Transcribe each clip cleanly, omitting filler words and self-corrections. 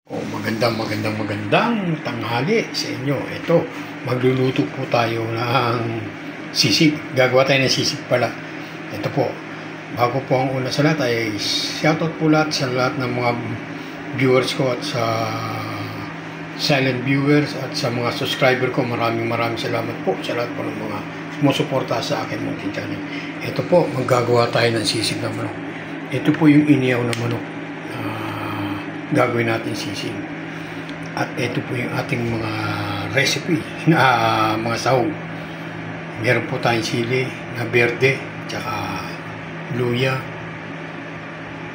Magandang tanghali sa inyo. Ito, magluluto po tayo ng sisig. Gagawa tayo ng sisig pala. Ito po, bago po ang una sa lahat ay shoutout po lahat sa lahat ng mga viewers ko at sa silent viewers at sa mga subscriber ko. Maraming salamat po sa lahat po ng mga sumusuporta sa akin munting channel. Ito po, maggagawa tayo ng sisig na manok. Ito po yung iniyaw na manok. Gagawin natin sisig. At ito po yung ating mga recipe na mga sahog. Meron po tayong sili na berde, tsaka luya,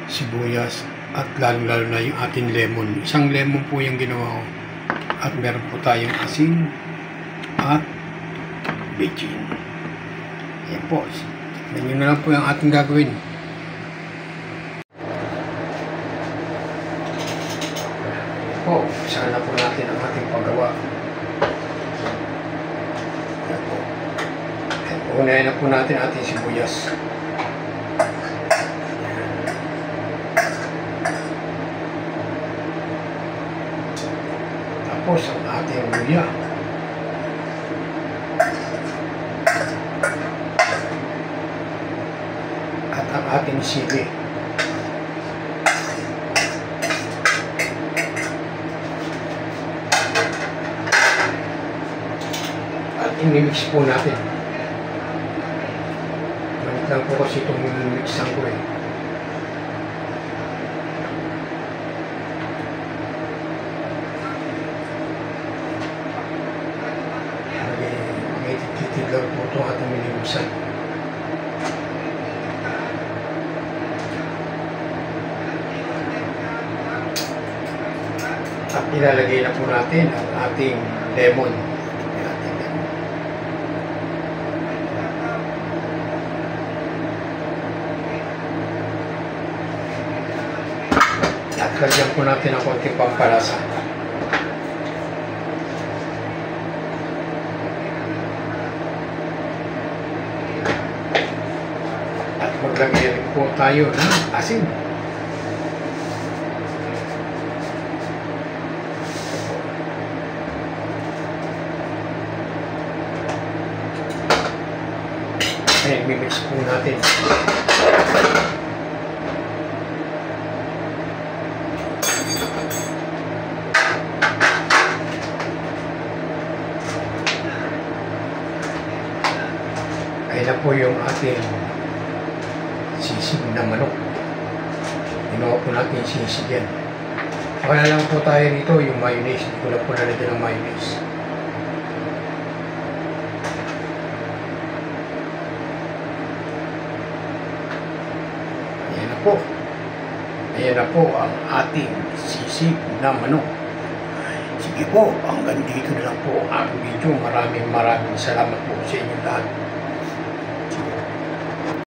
sibuyas, at lalo na yung ating lemon. Isang lemon po yung ginawa ko. At meron po tayong asin at bechin. Yan po. Ganyan na lang po yung ating gagawin. Po, sana po natin ang ating paggawa. Yan po. Unahin na po natin ating sibuyas. Tapos ang ating luya. At ang ating sili. I-mix po natin. Manit lang po kasi itong mixan ko eh. Magigitid lang po itong ating minimixan. At ilalagay na po natin ang ating lemon. At lagyan po natin ang konting pampalasa. At maglagay po tayo ng asin. Ayan, mimix po natin. Ayan na po yung ating sisig na manok. Ginawa po natin sisig yan. Wala lang po tayo rito yung mayonnaise. Hindi ko lang po nalagyan ng mayonnaise. Ayan na po. Ayan na po ang ating sisig na manok. Sige po, hanggang dito na lang po ang video. Maraming salamat po sa inyo lahat.